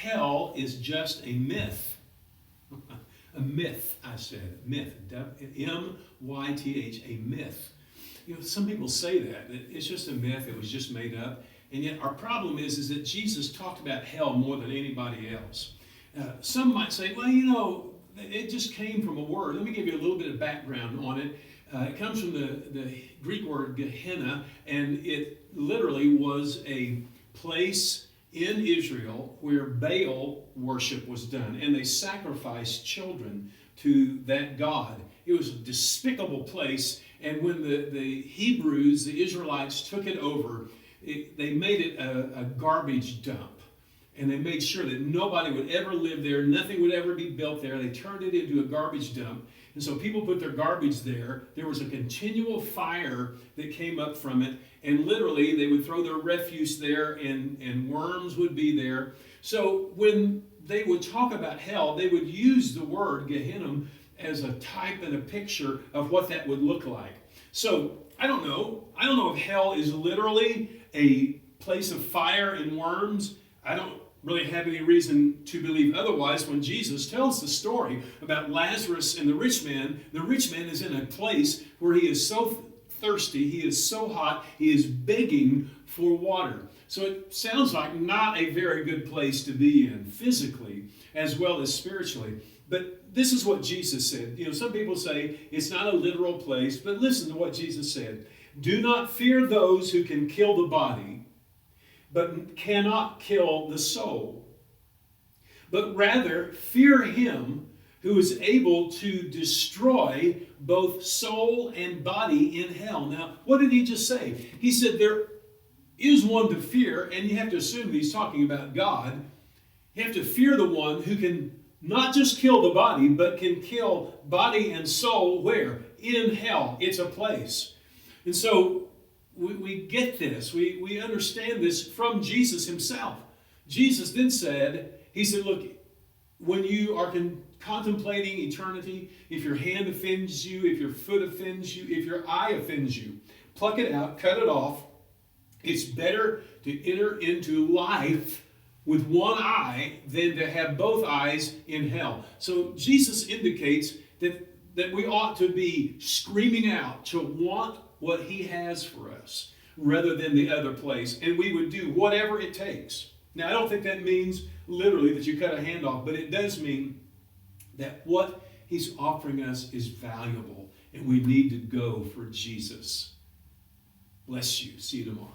hell is just a myth. A myth, I said. Myth. M-Y-T-H, a myth. You know, some people say that it's just a myth, it was just made up. And yet our problem is that Jesus talked about hell more than anybody else. Some might say, well, you know, it just came from a word. Let me give you a little bit of background on it. It comes from the Greek word Gehenna, and it literally was a place in Israel where Baal worship was done, and they sacrificed children to that god. It was a despicable place, and when the Hebrews, the Israelites, took it over, they made it a garbage dump. And they made sure that nobody would ever live there, nothing would ever be built there. They turned it into a garbage dump. And so people put their garbage there. There was a continual fire that came up from it. And literally, they would throw their refuse there, and worms would be there. So when they would talk about hell, they would use the word Gehenna as a type and a picture of what that would look like. So I don't know. I don't know if hell is literally a place of fire and worms. I don't really have any reason to believe otherwise. When Jesus tells the story about Lazarus and the rich man is in a place where he is so thirsty, he is so hot, he is begging for water. So it sounds like not a very good place to be in, physically as well as spiritually. But this is what Jesus said. You know, some people say it's not a literal place, but listen to what Jesus said. Do not fear those who can kill the body, but cannot kill the soul. But rather, fear him who is able to destroy both soul and body in hell. Now, what did he just say? He said there is one to fear, and you have to assume he's talking about God. You have to fear the one who can not just kill the body, but can kill body and soul where? In hell. It's a place. And so, we get this. We understand this from Jesus himself. Jesus then said, he said, look, when you are contemplating eternity, if your hand offends you, if your foot offends you, if your eye offends you, pluck it out, cut it off. It's better to enter into life with one eye than to have both eyes in hell. So Jesus indicates that we ought to be screaming out to want what he has for us rather than the other place, and we would do whatever it takes. Now, I don't think that means literally that you cut a hand off, but it does mean that what he's offering us is valuable, and we need to go for Jesus. Bless you. See you tomorrow.